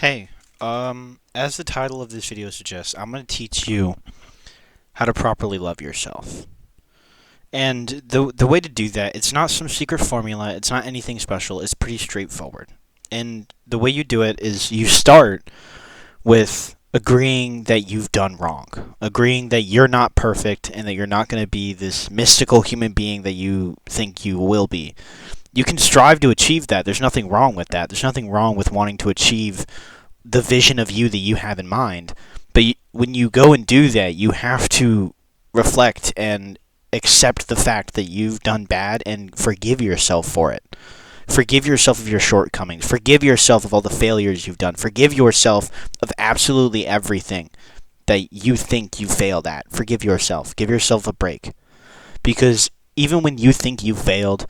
Hey, as the title of this video suggests, I'm going to teach you how to properly love yourself. And the way to do that, it's not some secret formula, it's not anything special, it's pretty straightforward. And the way you do it is you start with agreeing that you've done wrong, agreeing that you're not perfect and that you're not going to be this mystical human being that you think you will be. You can strive to achieve that. There's nothing wrong with that. There's nothing wrong with wanting to achieve the vision of you that you have in mind. But when you go and do that, you have to reflect and accept the fact that you've done bad and forgive yourself for it. Forgive yourself of your shortcomings. Forgive yourself of all the failures you've done. Forgive yourself of absolutely everything that you think you failed at. Forgive yourself. Give yourself a break. Because even when you think you failed,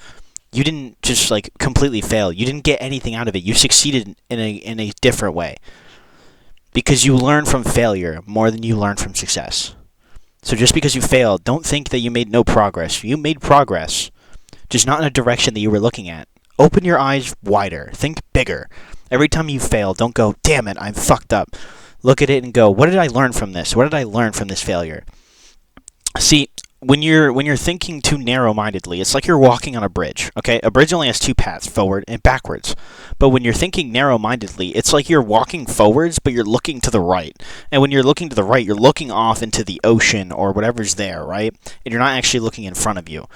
you didn't just like completely fail. You didn't get anything out of it. You succeeded in a different way. Because you learn from failure more than you learn from success. So just because you failed, don't think that you made no progress. You made progress, just not in a direction that you were looking at. Open your eyes wider. Think bigger. Every time you fail, don't go, damn it, I'm fucked up. Look at it and go, what did I learn from this? What did I learn from this failure? See, when you're thinking too narrow-mindedly, it's like you're walking on a bridge. Okay, a bridge only has two paths, forward and backwards. But when you're thinking narrow-mindedly, it's like you're walking forwards, but you're looking to the right. And when you're looking to the right, you're looking off into the ocean or whatever's there, right? And you're not actually looking in front of you.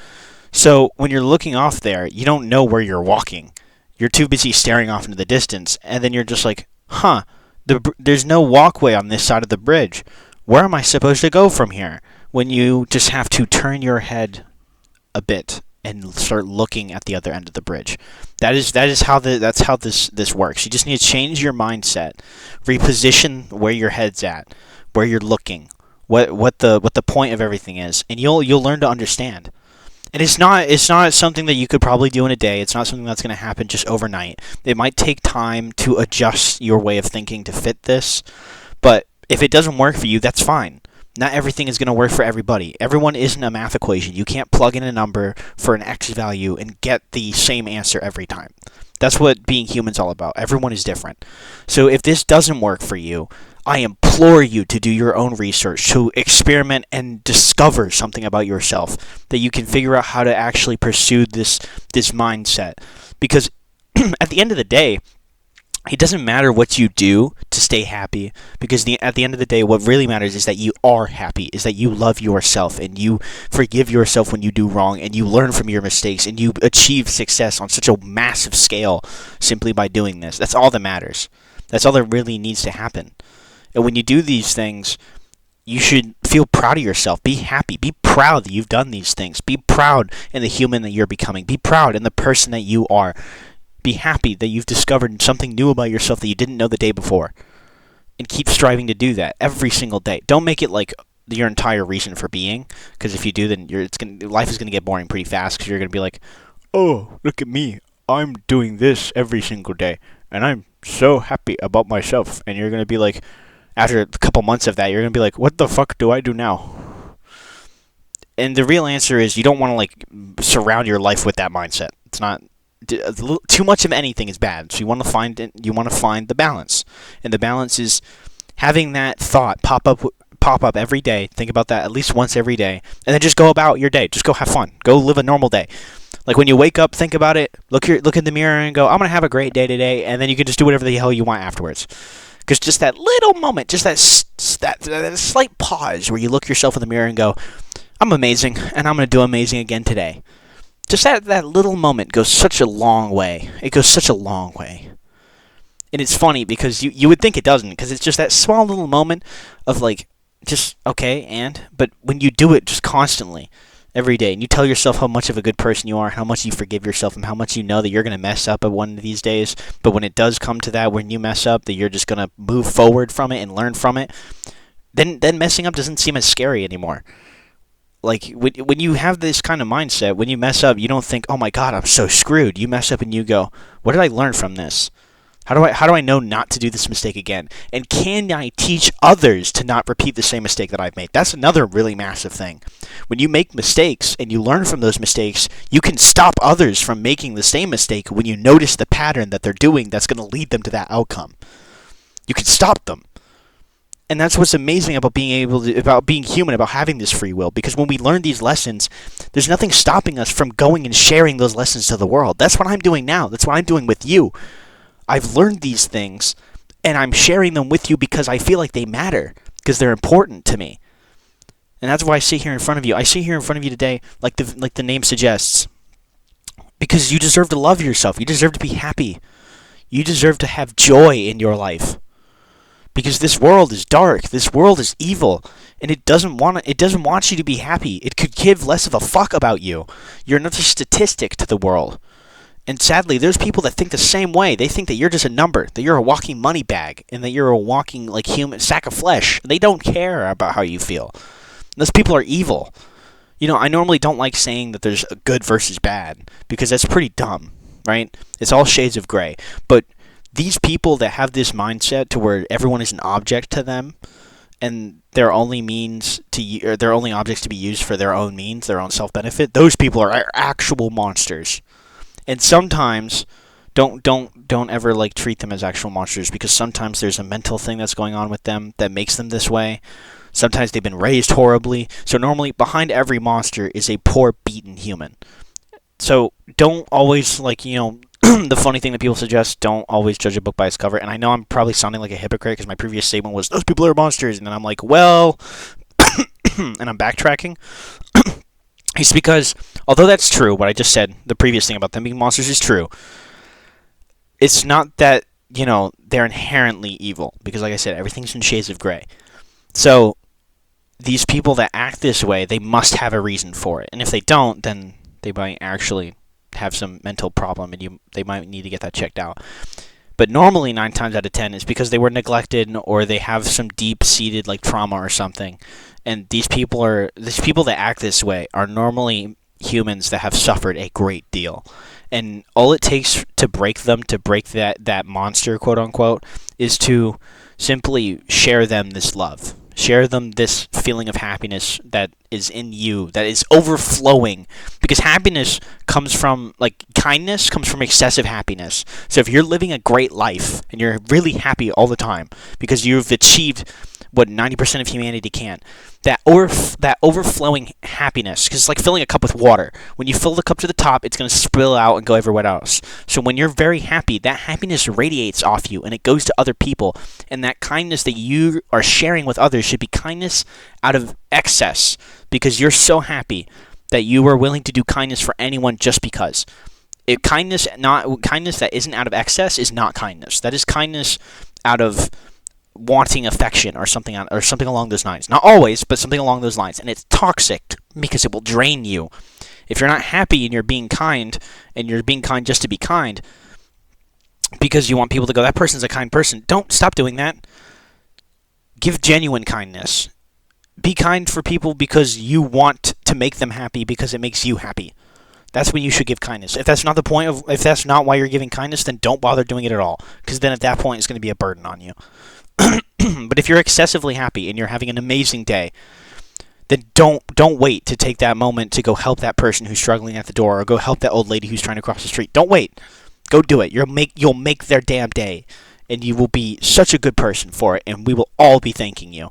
So when you're looking off there, you don't know where you're walking. You're too busy staring off into the distance, and then you're just like, huh, there's no walkway on this side of the bridge. Where am I supposed to go from here? When you just have to turn your head a bit and start looking at the other end of the bridge. That's how this works. You just need to change your mindset, reposition where your head's at, where you're looking, what the point of everything is, and you'll learn to understand. And it's not something that you could probably do in a day. It's not something that's going to happen just overnight. It might take time to adjust your way of thinking to fit this, but if it doesn't work for you, that's fine. Not everything is going to work for everybody. Everyone isn't a math equation. You can't plug in a number for an X value and get the same answer every time. That's what being human's all about. Everyone is different. So if this doesn't work for you, I implore you to do your own research, to experiment and discover something about yourself that you can figure out how to actually pursue this mindset. Because at the end of the day, it doesn't matter what you do to stay happy, because at the end of the day, what really matters is that you are happy, is that you love yourself, and you forgive yourself when you do wrong, and you learn from your mistakes, and you achieve success on such a massive scale simply by doing this. That's all that matters. That's all that really needs to happen. And when you do these things, you should feel proud of yourself. Be happy. Be proud that you've done these things. Be proud in the human that you're becoming. Be proud in the person that you are. Be happy that you've discovered something new about yourself that you didn't know the day before. And keep striving to do that every single day. Don't make it like your entire reason for being, because if you do, then life is going to get boring pretty fast, because you're going to be like, oh, look at me. I'm doing this every single day, and I'm so happy about myself. And you're going to be like, after a couple months of that, you're going to be like, what the fuck do I do now? And the real answer is you don't want to like surround your life with that mindset. It's not too much of anything is bad. So you want to find the balance. And the balance is having that thought pop up every day. Think about that at least once every day, and then just go about your day. Just go have fun. Go live a normal day. Like when you wake up, think about it. Look in the mirror and go, I'm going to have a great day today, and then you can just do whatever the hell you want afterwards. Because just that little moment, just that slight pause where you look yourself in the mirror and go, I'm amazing, and I'm going to do amazing again today. Just that little moment goes such a long way. It goes such a long way. And it's funny because you would think it doesn't, because it's just that small little moment of like, just, okay, but when you do it just constantly, every day, and you tell yourself how much of a good person you are, how much you forgive yourself, and how much you know that you're going to mess up at one of these days, but when it does come to that, when you mess up, that you're just going to move forward from it and learn from it, then messing up doesn't seem as scary anymore. Like, when you have this kind of mindset, when you mess up, you don't think, oh my god, I'm so screwed. You mess up and you go, what did I learn from this? How do I know not to do this mistake again? And can I teach others to not repeat the same mistake that I've made? That's another really massive thing. When you make mistakes and you learn from those mistakes, you can stop others from making the same mistake when you notice the pattern that they're doing that's going to lead them to that outcome. You can stop them. And that's what's amazing about about being human, about having this free will. Because when we learn these lessons, there's nothing stopping us from going and sharing those lessons to the world. That's what I'm doing now. That's what I'm doing with you. I've learned these things, and I'm sharing them with you because I feel like they matter, because they're important to me. And that's why I sit here in front of you. I sit here in front of you today, like the name suggests, because you deserve to love yourself. You deserve to be happy. You deserve to have joy in your life. Because this world is dark, this world is evil, and it doesn't want you to be happy. It could give less of a fuck about you. You're another statistic to the world. And sadly, there's people that think the same way. They think that you're just a number, that you're a walking money bag, and that you're a walking human sack of flesh. They don't care about how you feel. Those people are evil. I normally don't like saying that there's a good versus bad, because that's pretty dumb, right? It's all shades of gray. But these people that have this mindset to where everyone is an object to them, and they're only objects to be used for their own means, their own self-benefit, those people are actual monsters. And sometimes don't ever treat them as actual monsters, because sometimes there's a mental thing that's going on with them that makes them this way. Sometimes they've been raised horribly. So normally behind every monster is a poor, beaten human. So don't always the funny thing that people suggest, don't always judge a book by its cover. And I know I'm probably sounding like a hypocrite, because my previous statement was, those people are monsters. And then I'm like, well, and I'm backtracking. It's because, although that's true, what I just said, the previous thing about them being monsters is true, it's not that, they're inherently evil. Because like I said, everything's in shades of gray. So these people that act this way, they must have a reason for it. And if they don't, then they might actually have some mental problem, and they might need to get that checked out. But normally 9 times out of 10 is because they were neglected, or they have some deep-seated trauma or something. And these people that act this way are normally humans that have suffered a great deal. And all it takes to break them, to break that monster, quote unquote, is to simply share them this love. Share them this feeling of happiness that is in you, that is overflowing. Because happiness comes from, kindness comes from excessive happiness. So if you're living a great life, and you're really happy all the time, because you've achieved what 90% of humanity can, that overflowing happiness, because it's like filling a cup with water. When you fill the cup to the top, it's going to spill out and go everywhere else. So when you're very happy, that happiness radiates off you, and it goes to other people. And that kindness that you are sharing with others should be kindness out of excess, because you're so happy that you are willing to do kindness for anyone just because. Kindness that isn't out of excess is not kindness. That is kindness out of wanting affection or something along those lines. Not always, but something along those lines. And it's toxic, because it will drain you. If you're not happy and you're being kind, and you're being kind just to be kind, because you want people to go, that person's a kind person, don't stop doing that. Give genuine kindness. Be kind for people because you want to make them happy, because it makes you happy. That's when you should give kindness. If that's not the point if that's not why you're giving kindness, then don't bother doing it at all, because then at that point it's going to be a burden on you. But if you're excessively happy and you're having an amazing day, then don't wait to take that moment to go help that person who's struggling at the door, or go help that old lady who's trying to cross the street. Don't wait. Go do it. You'll make their damn day, and you will be such a good person for it, and we will all be thanking you.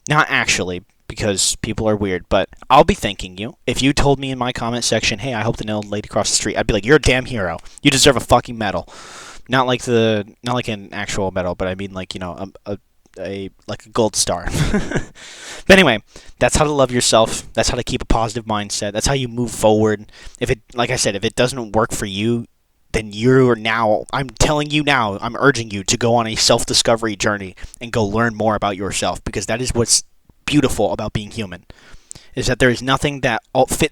Not actually, because people are weird, but I'll be thanking you. If you told me in my comment section, hey, I hope the old lady crossed the street, I'd be like, you're a damn hero. You deserve a fucking medal. Not like an actual medal, but I mean a gold star. But anyway, that's how to love yourself. That's how to keep a positive mindset. That's how you move forward. Like I said, if it doesn't work for you, then I'm telling you now, I'm urging you to go on a self-discovery journey and go learn more about yourself, because that is what's beautiful about being human, is that there is nothing that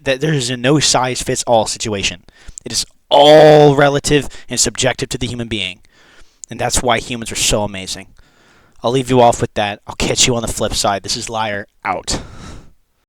there is a no size fits all situation. It is all relative and subjective to the human being, and that's why humans are so amazing. I'll leave you off with that. I'll catch you on the flip side. This is Liar, out.